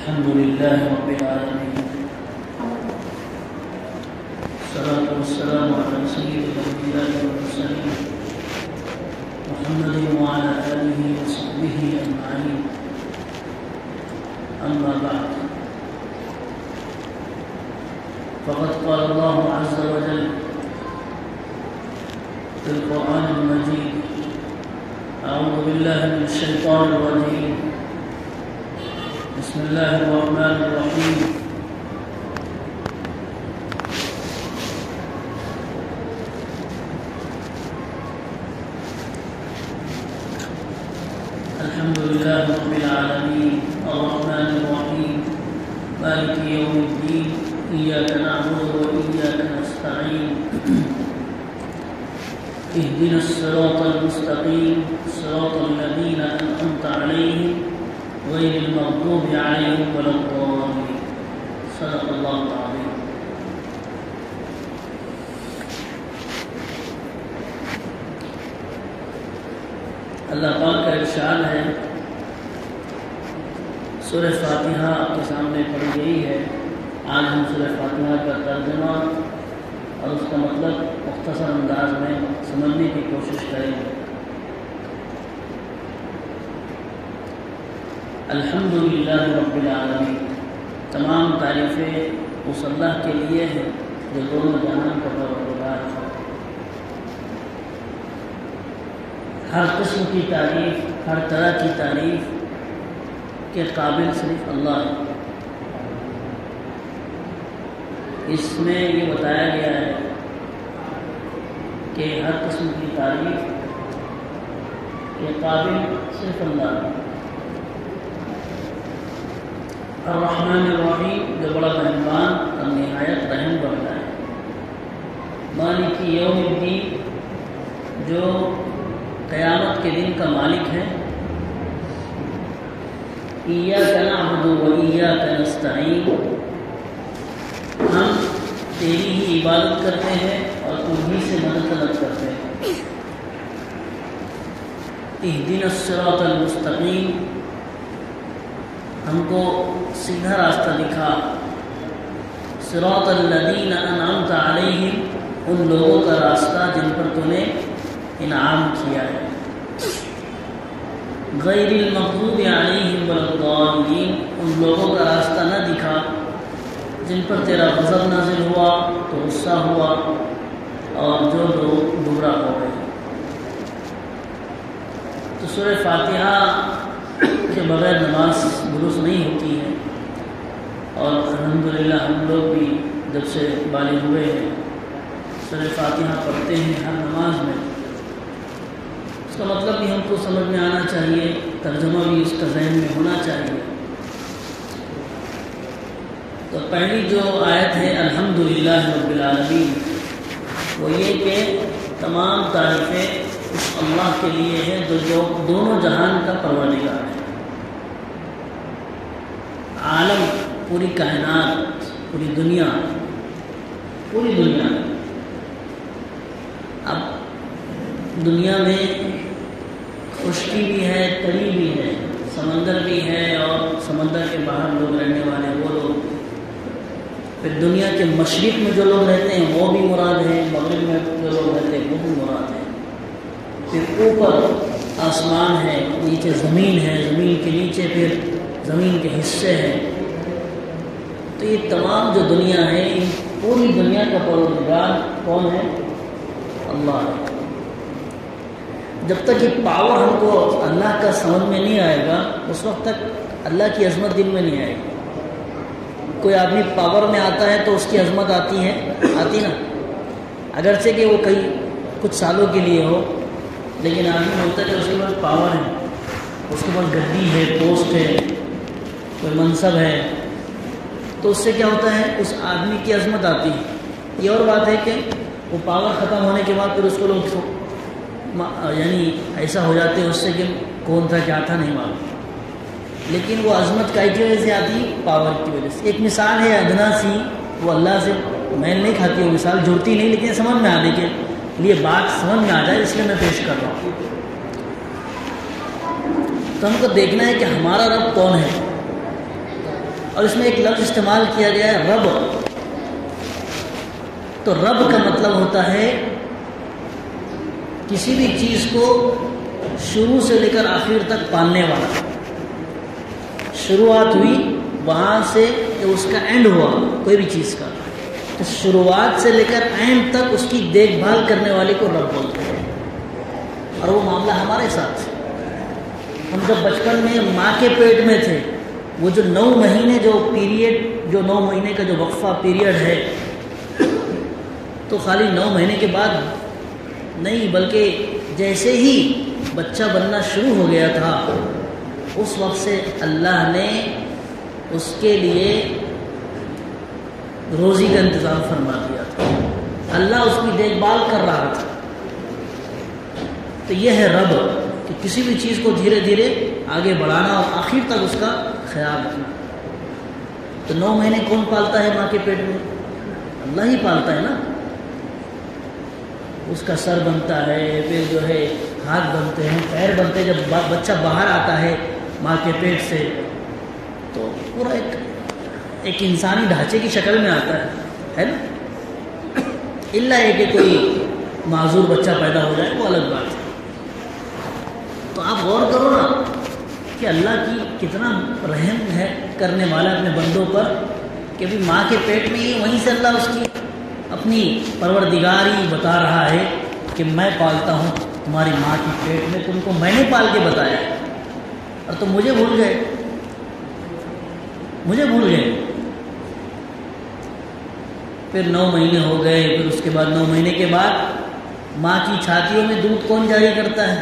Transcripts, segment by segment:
الحمد لله رب العالمين، الصلاة والسلام على سيد الأنبياء والمرسلين محمد وعلى آله وصحبه أجمعين. أما بعد، فقد قال الله عز وجل في القرآن المجيد: أعوذ بالله من الشيطان الرجيم، بسم الله الرحمن الرحيم. الحمد لله رب العالمين، الرحمن الرحيم، مالك يوم الدين، إياك نعبد وإياك نستعين، اهدنا الصراط المستقيم، صراط الذين أنعمت عليهم غير المغضوب عليهم ولا الضالين. صدق الله العظيم. اللہ پاک کا ارشاد ہے، سورہ فاتحہ آپ کے سامنے پڑھی گئی ہے. آج ہم سورہ فاتحہ کا ترجمہ اور اس کا مطلب مختصر انداز میں سمجھنے کی کوشش کریں گے. الحمدللہ رب العالمین، تمام تعریفیں اس اللہ کے لیے ہیں جو دونوں جہان کا پروردگار ہے. ہر قسم کی تعریف، ہر طرح کی تعریف کے قابل صرف اللہ ہے. اس میں یہ بتایا گیا ہے کہ ہر قسم کی تعریف کے قابل صرف اللہ ہے. الرحمن الرحیم، جو بڑا مہربان اور نہایت رحم والا ہے. مالک یوم الدین، جو قیامت کے دن کا مالک ہے. ایاک نعبد و ایاک نستعین، ہم تیری ہی عبادت کرتے ہیں اور تمہیں سے مدد طلب کرتے ہیں. اہدنا الصراط المستقیم، ہم کو سیدھا راستہ دکھا. صراط الذین انعمت علیہم، ان لوگوں کا راستہ جن پر تو نے انعام کیا ہے. غیر المغضوب علیہم ولا الضالین، ان لوگوں کا راستہ نہ دکھا جن پر تیرا غضب نازل ہوا تو غصہ ہوا اور جو لوگ گمراہ ہو گئے. تو سورہ فاتحہ کے بغیر نماز درست نہیں ہوتی ہے، اور الحمدللہ ہم لوگ بھی جب سے بالغ ہوئے ہیں سورہ فاتحہ پڑھتے ہیں ہر نماز میں. اس کا مطلب بھی ہم کو سمجھ میں آنا چاہیے، ترجمہ بھی اس کا ذہن میں ہونا چاہیے. تو پہلی جو آیت ہے الحمدللہ رب العالمین، وہ یہ کہ تمام تعریفیں اس اللہ کے لیے ہیں جو دونوں جہان کا پروردگار ہے. عالم، پوری کائنات، پوری دنیا. اب دنیا میں خشکی بھی ہے، تری بھی ہے، سمندر بھی ہے، اور سمندر کے باہر لوگ رہنے والے وہ لوگ. پھر دنیا کے مشرق میں جو لوگ رہتے ہیں وہ بھی مراد ہیں، مغرب میں جو لوگ رہتے ہیں وہ بھی مراد ہیں. پھر اوپر آسمان ہے، نیچے زمین ہے، زمین کے نیچے پھر زمین کے حصے ہیں. تو یہ تمام جو دنیا ہے، ان پوری دنیا کا پروردگار کون ہے؟ اللہ ہے. جب تک یہ پاور ہم کو اللہ کا سمجھ میں نہیں آئے گا اس وقت تک اللہ کی عظمت دل میں نہیں آئے گی. کوئی آدمی پاور میں آتا ہے تو اس کی عظمت آتی نا، اگرچہ کہ وہ کچھ سالوں کے لیے ہو، لیکن آدمی ہوتا ہے کہ اس کے پاس پاور ہے، اس کے پاس گدی ہے، پوسٹ ہے، کوئی منصب ہے، تو اس سے کیا ہوتا ہے؟ اس آدمی کی عظمت آتی ہے. یہ اور بات ہے کہ وہ پاور ختم ہونے کے بعد پھر اس کو لوگ یعنی ایسا ہو جاتے ہیں اس سے کہ کون تھا کیا تھا نہیں معلوم. لیکن وہ عظمت کی وجہ سے آتی، پاور کی وجہ سے. ایک مثال ہے ادنا سی، وہ اللہ سے میل نہیں کھاتی، وہ مثال جڑتی نہیں، لیکن سمجھ میں آنے کے لیے بات سمجھ میں آ جائے اس لیے میں پیش کر رہا ہوں. تو ہم کو دیکھنا ہے کہ ہمارا رب کون ہے. اور اس میں ایک لفظ استعمال کیا گیا ہے رب. تو رب کا مطلب ہوتا ہے کسی بھی چیز کو شروع سے لے کر آخر تک پالنے والا. شروعات ہوئی وہاں سے کہ اس کا اینڈ ہوا کوئی بھی چیز کا، تو شروعات سے لے کر اینڈ تک اس کی دیکھ بھال کرنے والے کو رب بولتے ہیں. اور وہ معاملہ ہمارے ساتھ ہے. ہم جب بچپن میں ماں کے پیٹ میں تھے، وہ جو 9 مہینے جو پیریڈ، جو 9 مہینے کا جو وقفہ پیریڈ ہے، تو خالی 9 مہینے کے بعد نہیں، بلکہ جیسے ہی بچہ بننا شروع ہو گیا تھا اس وقت سے اللہ نے اس کے لیے روزی کا انتظام فرما دیا تھا. اللہ اس کی دیکھ بھال کر رہا تھا. تو یہ ہے رب، کہ کسی بھی چیز کو دھیرے دھیرے آگے بڑھانا اور آخر تک اس کا خیال رکھنا. تو 9 مہینے کون پالتا ہے ماں کے پیٹ میں؟ اللہ ہی پالتا ہے نا. اس کا سر بنتا ہے، پھر جو ہے ہاتھ بنتے ہیں، پیر بنتے ہیں. جب بچہ باہر آتا ہے ماں کے پیٹ سے تو پورا ایک انسانی ڈھانچے کی شکل میں آتا ہے نا. الا ہے کہ کوئی معذور بچہ پیدا ہو جائے، وہ الگ بات ہے. تو آپ غور کرو نا کہ اللہ کی کتنا رحم ہے کرنے والا اپنے بندوں پر، کہ بھی ماں کے پیٹ میں ہی وہیں سے اللہ اس کی اپنی پروردگاری بتا رہا ہے کہ میں پالتا ہوں تمہاری ماں کے پیٹ میں، تم کو میں نے پال کے بتایا اور تم مجھے بھول گئے. پھر 9 مہینے ہو گئے. پھر اس کے بعد 9 مہینے کے بعد ماں کی چھاتیوں میں دودھ کون جاری کرتا ہے؟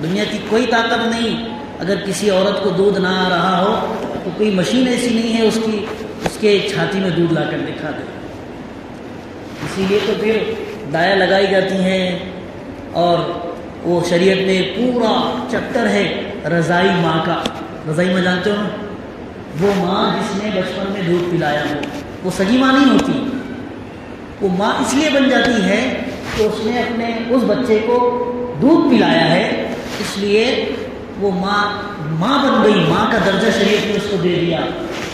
دنیا کی کوئی طاقت نہیں. اگر کسی عورت کو دودھ نہ آ رہا ہو تو کوئی مشین ایسی نہیں ہے اس کے چھاتی میں دودھ لا کر دکھا دے. اسی لیے تو پھر دایا لگائی جاتی ہیں، اور وہ شریعت میں پورا چیپٹر ہے رضائی ماں کا. رضائی ماں جانتے ہو نا؟ وہ ماں جس نے بچپن میں دودھ پلایا ہو، وہ سگی ماں نہیں ہوتی. وہ ماں اس لیے بن جاتی ہے کہ اس نے اپنے اس بچے کو دودھ پلایا ہے، اس لیے وہ ماں بن گئی. ماں کا درجہ شریعت نے اس کو دے دیا.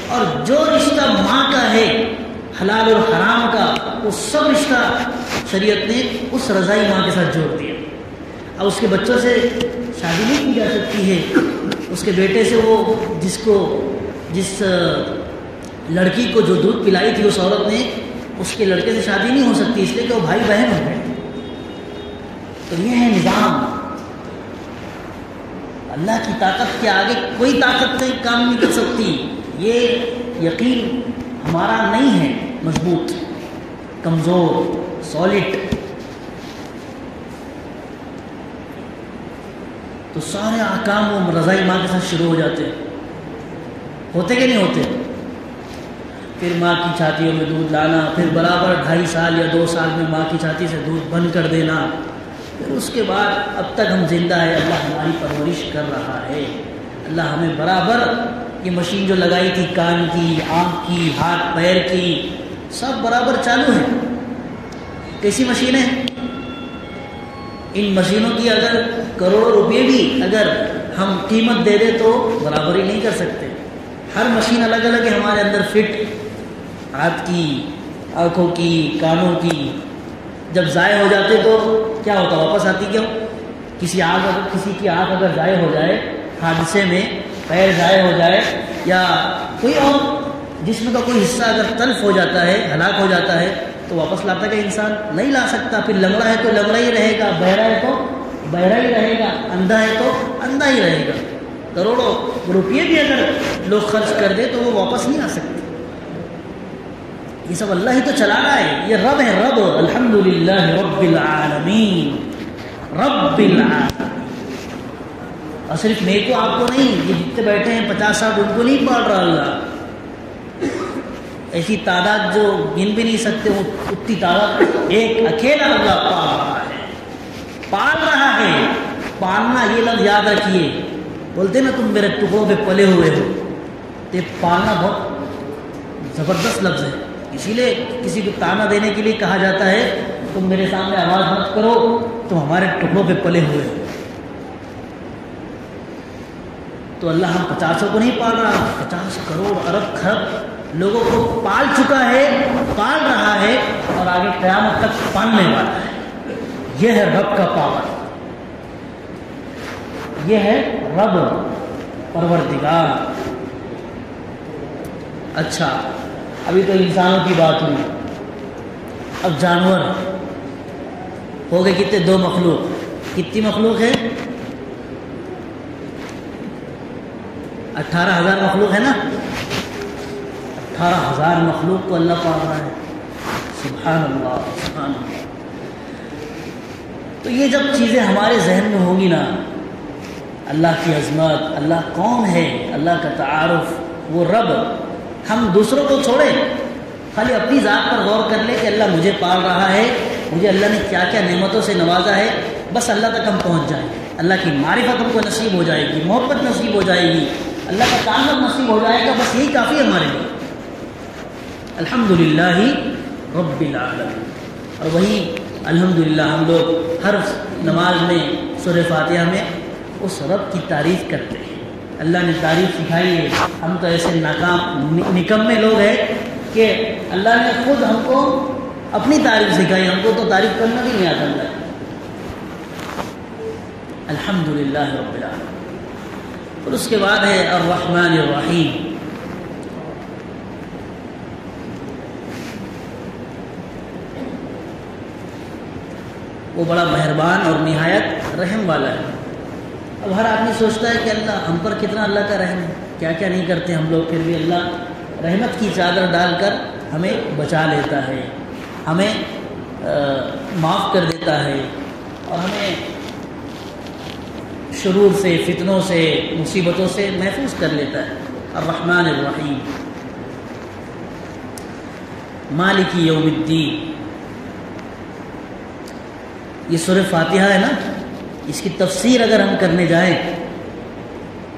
اور جو رشتہ ماں کا ہے حلال اور حرام کا، وہ سب رشتہ شریعت نے اس رضائی ماں کے ساتھ جوڑ دیا. اب اس کے بچوں سے شادی نہیں کی جا سکتی ہے. اس کے بیٹے سے وہ جس لڑکی کو جو دودھ پلائی تھی اس عورت نے، اس کے لڑکے سے شادی نہیں ہو سکتی، اس لیے کہ وہ بھائی بہن ہو گئے. تو یہ ہے نظام. اللہ کی طاقت کے آگے کوئی طاقت نہیں کام نہیں کر سکتی. یہ یقین ہمارا نہیں ہے مضبوط، کمزور، سالڈ. تو سارے احکام وہ رضائی ماں کے ساتھ شروع ہو جاتے ہیں. ہوتے کہ نہیں ہوتے؟ پھر ماں کی چھاتیوں میں دودھ لانا، پھر برابر 2.5 سال یا 2 سال میں ماں کی چھاتی سے دودھ بند کر دینا. پھر اس کے بعد اب تک ہم زندہ ہے، اللہ ہماری پرورش کر رہا ہے. اللہ ہمیں برابر یہ مشین جو لگائی تھی، کان کی، آنکھ کی، ہاتھ پیر کی، سب برابر چالو ہے. کیسی مشینیں؟ ان مشینوں کی اگر کروڑوں روپے بھی اگر ہم قیمت دے دیں تو برابری نہیں کر سکتے. ہر مشین الگ الگ ہے ہمارے اندر فٹ، ہاتھ کی، آنکھوں کی، کانوں کی. جب ضائع ہو جاتے تو کیا ہوتا؟ واپس آتی کیوں؟ کسی کی آنکھ اگر ضائع ہو جائے حادثے میں، پیر ضائع ہو جائے، یا کوئی اور جسم کا کوئی حصہ اگر تلف ہو جاتا ہے، ہلاک ہو جاتا ہے، تو واپس لاتا کہ انسان نہیں لا سکتا. پھر لنگڑا ہے تو لنگڑا ہی رہے گا، بہرا ہے تو بہرا ہی رہے گا، اندھا ہے تو اندھا ہی رہے گا. کروڑوں روپیے بھی اگر لوگ خرچ کر دے تو وہ واپس نہیں آ سکتے. یہ سب اللہ ہی تو چلا رہا ہے. یہ رب ہے، رب. الحمدللہ رب العالمین، رب العالمین. اور صرف میرے کو آپ کو نہیں، یہ جتنے بیٹھے ہیں 50-60 ان کو نہیں پال رہا اللہ. ایسی تعداد جو گن بھی نہیں سکتے، وہ اتنی تعداد ایک اکیلا اللہ پال رہا ہے. پال رہا ہے. پالنا یہ لفظ یاد رکھیے. بولتے نا تم میرے ٹکڑوں پہ پلے ہوئے ہو. یہ پالنا بہت زبردست لفظ ہے. اسی لیے کسی کو تانا دینے کے لیے کہا جاتا ہے تم میرے سامنے آواز مت کرو، تم ہمارے ٹکڑوں پہ پلے ہوئے ہو. تو اللہ ہم 50 کو نہیں پال رہا، 50 کروڑ ارب خرب لوگوں کو پال چکا ہے، پال رہا ہے اور آگے قیامت تک پالنے والا ہے۔ یہ ہے رب کا پاور، یہ ہے رب پروردگار۔ اچھا ابھی تو انسانوں کی بات ہوئی، اب جانور ہو گئے کتنے؟ 2 مخلوق۔ کتنی مخلوق ہے؟ 18,000 مخلوق ہے نا؟ 18,000 مخلوق کو اللہ پال رہا ہے، سبحان اللہ سبحان اللہ۔ تو یہ جب چیزیں ہمارے ذہن میں ہوں گی نا، اللہ کی عظمت، اللہ کون ہے، اللہ کا تعارف، وہ رب، ہم دوسروں کو چھوڑیں، خالی اپنی ذات پر غور کر لیں کہ اللہ مجھے پال رہا ہے، مجھے اللہ نے کیا کیا نعمتوں سے نوازا ہے، بس اللہ تک ہم پہنچ جائیں گے، اللہ کی معرفت ہم کو نصیب ہو جائے گی، محبت نصیب ہو جائے گی، اللہ کا تعلق نصیب ہو جائے گا، بس یہی کافی ہے ہمارے لیے۔ الحمدللہ رب العالمین۔ اور وہی الحمدللہ ہم لوگ ہر نماز میں سورہ فاتحہ میں اس رب کی تعریف کرتے ہیں۔ اللہ نے تعریف سکھائی ہے، ہم تو ایسے ناکام نکمے لوگ ہیں کہ اللہ نے خود ہم کو اپنی تعریف سکھائی، ہم کو تو تعریف کرنا بھی نہیں آتا اللہ۔ الحمدللہ رب العالمین۔ اور اس کے بعد ہے الرحمن الرحیم۔ وہ بڑا مہربان اور نہایت رحم والا ہے۔ اب ہر آدمی سوچتا ہے کہ اللہ ہم پر کتنا اللہ کا رحم ہے، کیا کیا نہیں کرتے ہم لوگ، پھر بھی اللہ رحمت کی چادر ڈال کر ہمیں بچا لیتا ہے، ہمیں معاف کر دیتا ہے اور ہمیں شرور سے، فتنوں سے، مصیبتوں سے محفوظ کر لیتا ہے۔ الرحمن الرحیم، مالک یوم الدین۔ یہ سورہ فاتحہ ہے نا، اس کی تفسیر اگر ہم کرنے جائیں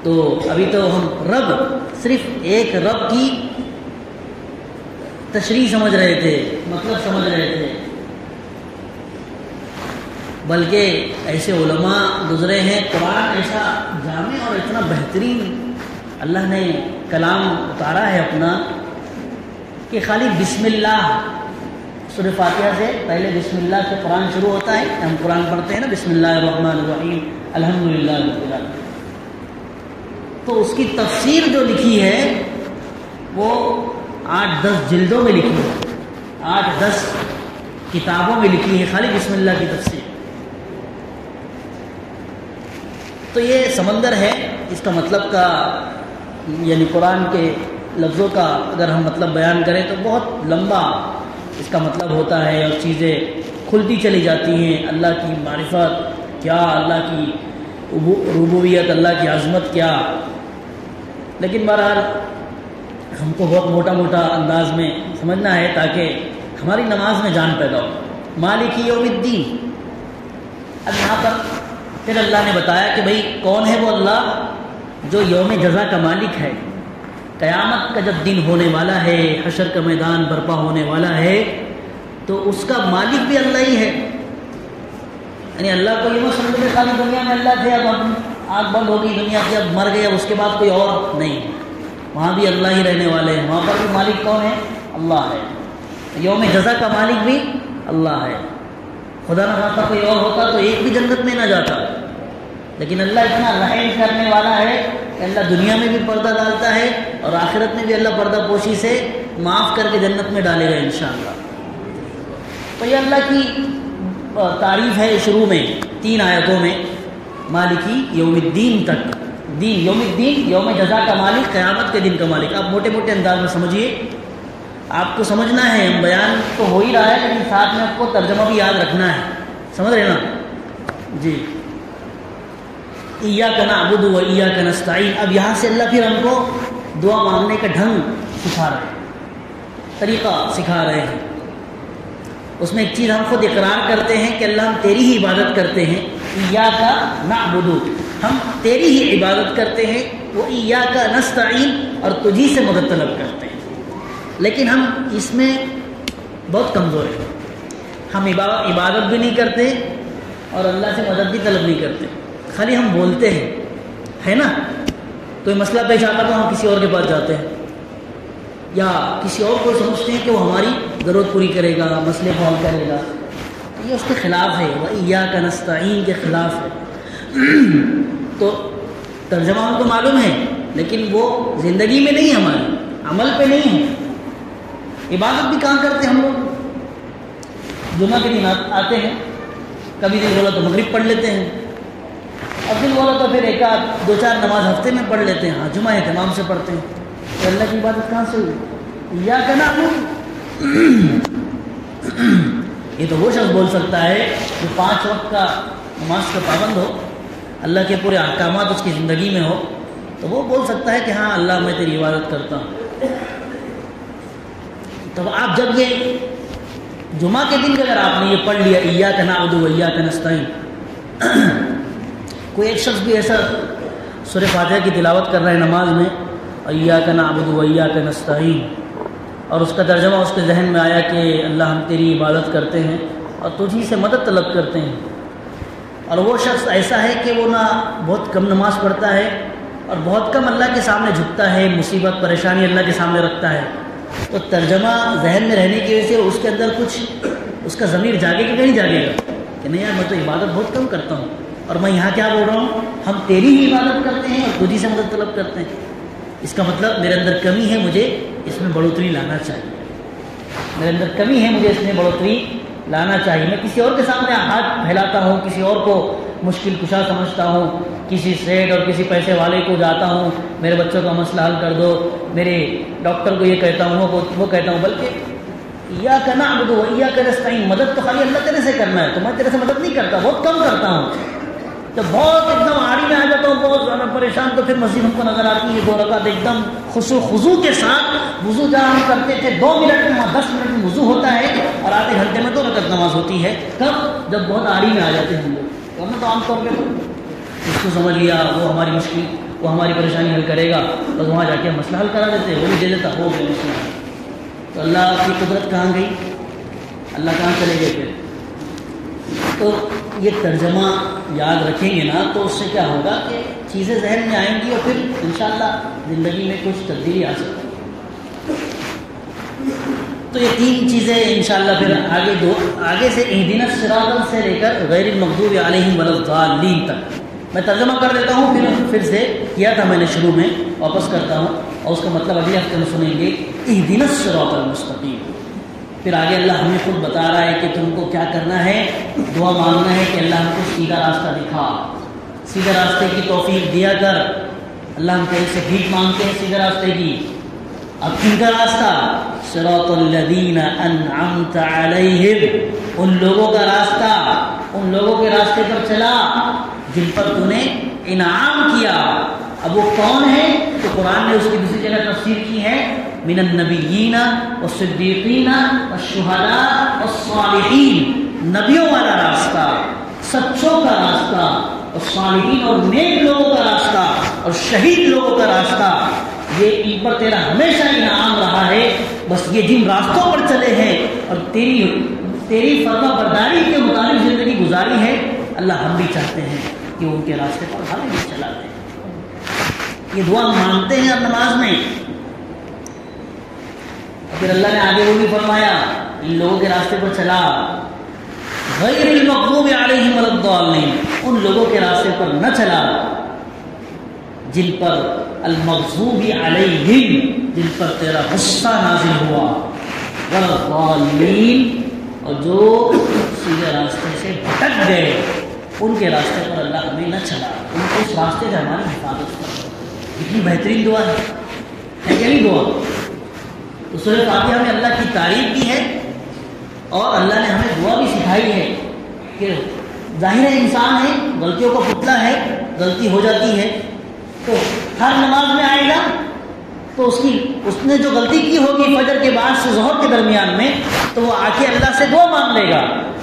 تو ابھی تو ہم رب، صرف ایک رب کی تشریح سمجھ رہے تھے، مطلب سمجھ رہے تھے، بلکہ ایسے علماء گزرے ہیں، قرآن ایسا جامع اور اتنا بہترین اللہ نے کلام اتارا ہے اپنا کہ خالی بسم اللہ، سورہ فاتحہ سے پہلے بسم اللہ سے قرآن شروع ہوتا ہے، ہم قرآن پڑھتے ہیں نا، بسم اللہ الرحمن الرحیم الحمدللہ رب العالمین، تو اس کی تفسیر جو لکھی ہے وہ 8-10 جلدوں میں لکھی ہے، 8-10 کتابوں میں لکھی ہے خالی بسم اللہ کی تفسیر۔ تو یہ سمندر ہے، اس کا مطلب کا یعنی قرآن کے لفظوں کا اگر ہم مطلب بیان کریں تو بہت لمبا اس کا مطلب ہوتا ہے، اور چیزیں کھلتی چلی جاتی ہیں، اللہ کی معرفت کیا، اللہ کی ربوبیت، اللہ کی عظمت کیا، لیکن بہرحال ہم کو بہت موٹا موٹا انداز میں سمجھنا ہے تاکہ ہماری نماز میں جان پیدا ہو۔ مالک یوم الدین۔ اب یہاں پر پھر اللہ نے بتایا کہ بھئی کون ہے وہ اللہ جو یوم جزا کا مالک ہے، قیامت کا جب دن ہونے والا ہے، حشر کا میدان برپا ہونے والا ہے، تو اس کا مالک بھی اللہ ہی ہے۔ یعنی اللہ کو یہ مت سمجھو کہ خالی دنیا میں اللہ تھے، اب آنکھ بند ہو گئی دنیا سے، اب مر گئے، اب اس کے بعد کوئی اور نہیں، وہاں بھی اللہ ہی رہنے والے ہیں، وہاں پر بھی مالک کون ہے؟ اللہ ہے۔ یوم جزا کا مالک بھی اللہ ہے۔ خدا نہ خواستہ کوئی اور ہوتا تو ایک بھی جنت میں نہ جاتا، لیکن اللہ اتنا رحم کرنے والا ہے کہ اللہ دنیا میں بھی پردہ ڈالتا ہے اور آخرت میں بھی اللہ پردہ پوشی سے معاف کر کے جنت میں ڈالے گا انشاءاللہ۔ تو یہ اللہ کی تعریف ہے شروع میں 3 آیتوں میں، مالکی یوم الدین تک، دین یوم الدین، یوم جزا کا مالک، قیامت کے دن کا مالک۔ آپ موٹے موٹے انداز میں سمجھیے، آپ کو سمجھنا ہے، ہم بیان تو ہو ہی رہا ہے لیکن ساتھ میں آپ کو ترجمہ بھی یاد رکھنا ہے، سمجھ رہے نا جی۔ ایاک نعبد و ایاک نستعین۔ اب یہاں سے اللہ پھر ہم کو دعا مانگنے کا ڈھنگ سکھا رہے ہیں، طریقہ سکھا رہے ہیں۔ اس میں ایک چیز ہم خود اقرار کرتے ہیں کہ اللہ ہم تیری ہی عبادت کرتے ہیں، ایاک نعبد، ہم تیری ہی عبادت کرتے ہیں، وہ ایاک نستعین، اور تجھی سے مدد طلب کرتے ہیں، لیکن ہم اس میں بہت کمزور ہیں، ہم عبادت بھی نہیں کرتے اور اللہ سے مدد بھی طلب نہیں کرتے، خالی ہم بولتے ہیں، ہے نا، کوئی مسئلہ پیش آتا تو ہم کسی اور کے پاس جاتے ہیں، یا کسی اور کو سمجھتے ہیں کہ وہ ہماری ضرورت پوری کرے گا، مسئلے کو حل کرے گا. یہ اس کے خلاف ہے، وَإِيَّاكَ نَسْتَعِينُ کے خلاف ہے. تو ترجمہ ہم کو معلوم ہے، لیکن وہ زندگی میں نہیں ہے، ہمارے عمل پہ نہیں ہے. عبادت بھی کہاں کرتے ہم لوگ؟ جمعہ کے دن آتے ہیں، کبھی دن بولا تو مغرب پڑھ لیتے ہیں، اور دن بولا تو پھر ایک آدھ 2-4 نماز ہفتے میں پڑھ لیتے ہیں. ہاں جمعہ اہتمام سے پڑھتے ہیں. تو اللہ کی عبادت کہاں سے ہوئی؟ یا کہنا یہ تو وہ شخص بول سکتا ہے جو 5 وقت کا نماز کا پابند ہو، اللہ کے پورے احکامات اس کی زندگی میں ہو، تو وہ بول سکتا ہے کہ ہاں اللہ میں تیری عبادت کرتا ہوں. تب آپ جب یہ جمعہ کے دن اگر آپ نے یہ پڑھ لیا ایاک نعبد و ایاک نستعین، کوئی ایک شخص بھی ایسا سورہ فاتحہ کی تلاوت کر رہا ہے نماز میں، ایاک نعبد و ایاک نستعین، اور اس کا ترجمہ اس کے ذہن میں آیا کہ اللہ ہم تیری عبادت کرتے ہیں اور تجھی سے مدد طلب کرتے ہیں، اور وہ شخص ایسا ہے کہ وہ نہ بہت کم نماز پڑھتا ہے اور بہت کم اللہ کے سامنے جھکتا ہے، مصیبت پریشانی اللہ کے سامنے رکھتا ہے، تو ترجمہ ذہن میں رہنے کی وجہ سے اس کے اندر کچھ اس کا ضمیر جاگے کہ نہیں جاگے گا کہ نہیں یار میں تو عبادت بہت کم کرتا ہوں، اور میں یہاں کیا بول رہا ہوں، ہم تیری ہی عبادت کرتے ہیں اور تجھی سے مدد طلب کرتے ہیں. اس کا مطلب میرے اندر کمی ہے، مجھے اس میں بڑھوتری لانا چاہیے، میرے اندر کمی ہے، مجھے اس میں بڑھوتری لانا چاہیے. میں کسی اور کے سامنے ہاتھ پھیلاتا ہوں، کسی اور کو مشکل کشا سمجھتا ہوں، کسی سیٹ اور کسی پیسے والے کو جاتا ہوں میرے بچوں کا مسئلہ حل کر دو، میرے ڈاکٹر کو یہ کہتا ہوں وہ کہتا ہوں، بلکہ ایاک نعبد و ایاک نستعین، مدد تو خالی اللہ تعالی سے کرنا ہے، تو میں تیرے سے مدد نہیں کرتا، بہت کم کرتا ہوں. جب بہت ایک دم آڑی میں آ جاتا ہوں، بہت زیادہ پریشان، تو پھر مسجد ہم کو نظر آتی ہے 2 رکعت ایک دم خشوع خضوع کے ساتھ. وضو جہاں ہم کرتے تھے 2 منٹ میں، 10 منٹ میں وضو ہوتا ہے اور آدھے گھنٹے میں 2 رکعت نماز ہوتی ہے. کب؟ جب بہت آڑی میں آ جاتے ہیں ہم لوگ. ورنہ تو عام طور پہ اس کو سمجھ لیا وہ ہماری مشکل، وہ ہماری پریشانی حل کرے گا، بس وہاں جا کے ہم مسئلہ حل کرا دیتے، وہ بھی دے دیتا، ہو گیا مسئلہ. تو اللہ کی قدرت کہاں گئی؟ اللہ کہاں چلے گئے پھر؟ تو یہ ترجمہ یاد رکھیں گے نا تو اس سے کیا ہوگا کہ چیزیں ذہن میں آئیں گی اور پھر انشاءاللہ زندگی میں کچھ تبدیلی آ سکتی ہے. تو یہ 3 چیزیں انشاءاللہ پھر آگے سے اہدنا الصراط سے لے کر غیر المغضوب علیہم ولا الضالین تک میں ترجمہ کر دیتا ہوں. پھر سے کیا تھا میں نے شروع میں، واپس کرتا ہوں، اور اس کا مطلب اگلے ہفتے میں سنیں گے. اہدنا الصراط المستقیم. پھر آگے اللہ ہمیں خود بتا رہا ہے کہ تم کو کیا کرنا ہے، دعا مانگنا ہے کہ اللہ ہم کو سیدھا راستہ دکھا، سیدھے راستے کی توفیق دیا کر. اللہ ہم تیرے سے بھیک مانگتے ہیں سیدھے راستے کی. اب کن کا راستہ؟ صراط الذین انعمت علیہم، ان لوگوں کا راستہ، ان لوگوں کے راستے پر چلا جن پر تو نے انعام کیا. اب وہ کون ہے؟ تو قرآن نے اس کی دوسری جگہ تفسیر کی ہے، من النبیین والصدیقین والشہداء والصالحین. نبیوں والا راستہ، سچوں کا راستہ، اور صالحین اور نیک لوگوں کا راستہ اور شہید لوگوں کا راستہ، یہ ان پر تیرا ہمیشہ انعام رہا ہے. بس یہ جن راستوں پر چلے ہیں اور تیری فرما برداری کے مطابق زندگی گزاری ہے، اللہ ہم بھی چاہتے ہیں کہ ان کے راستے پر ہمیں بھی چلا دیں. یہ دعا مانگتے ہیں اب نماز میں. پھر اللہ نے آگے وہ بھی فرمایا ان لوگوں کے راستے پر چلا، غیر المغضوب علیہم ولا الضالین، ان لوگوں کے راستے پر نہ چلا جن پر المغضوب علیہم، جن پر تیرا غصہ نازل ہوا، ولا الضالین، اور جو سیدھے راستے سے بھٹک گئے ان کے راستے پر اللہ ہمیں نہ چلا، ان کو اس راستے سے ہماری حفاظت کر. اتنی بہترین دعا ہے کہ نہیں دعا؟ تو سورہ فاتحہ میں اللہ کی تعریف بھی ہے اور اللہ نے ہمیں دعا بھی سکھائی ہے کہ ظاہر انسان ہے، غلطیوں کا پتلا ہے، غلطی ہو جاتی ہے، تو ہر نماز میں آئے گا تو اس نے جو غلطی کی ہوگی فجر کے بعد سے ظہر کے درمیان میں، تو وہ آ کے اللہ سے دعا مانگ لے گا،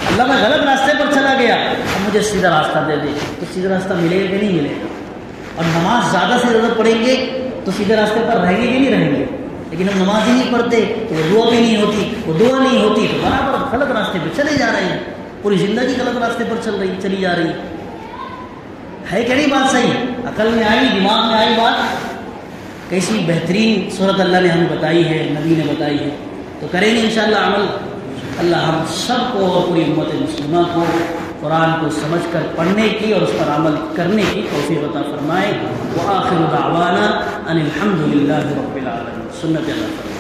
اللہ میں غلط راستے پر چلا گیا، اب مجھے سیدھا راستہ دے دے. تو سیدھا راستہ ملے گا کہ نہیں ملے گا؟ اور نماز زیادہ سے زیادہ پڑھیں گے تو سیدھے راستے پر رہیں گے کہ نہیں رہیں گے؟ لیکن ہم نماز ہی نہیں پڑھتے تو وہ دعا بھی نہیں ہوتی، وہ دعا نہیں ہوتی تو برابر غلط راستے پہ چلے جا رہے ہیں، پوری زندگی غلط راستے پر چلی جا رہی ہے کہ نہیں؟ بات صحیح عقل میں آئی، دماغ میں آئی بات کیسی بہترین صورت اللہ نے ہمیں بتائی ہے، نبی نے بتائی ہے، تو کریں گے انشاءاللہ عمل۔ اللہ ہم سب کو اور پوری امت مسلمہ کو قرآن کو سمجھ کر پڑھنے کی اور اس پر عمل کرنے کی توفیق عطا فرمائے۔ وآخر دعوانا ان الحمد للہ رب العالمین۔ سنت اللہ۔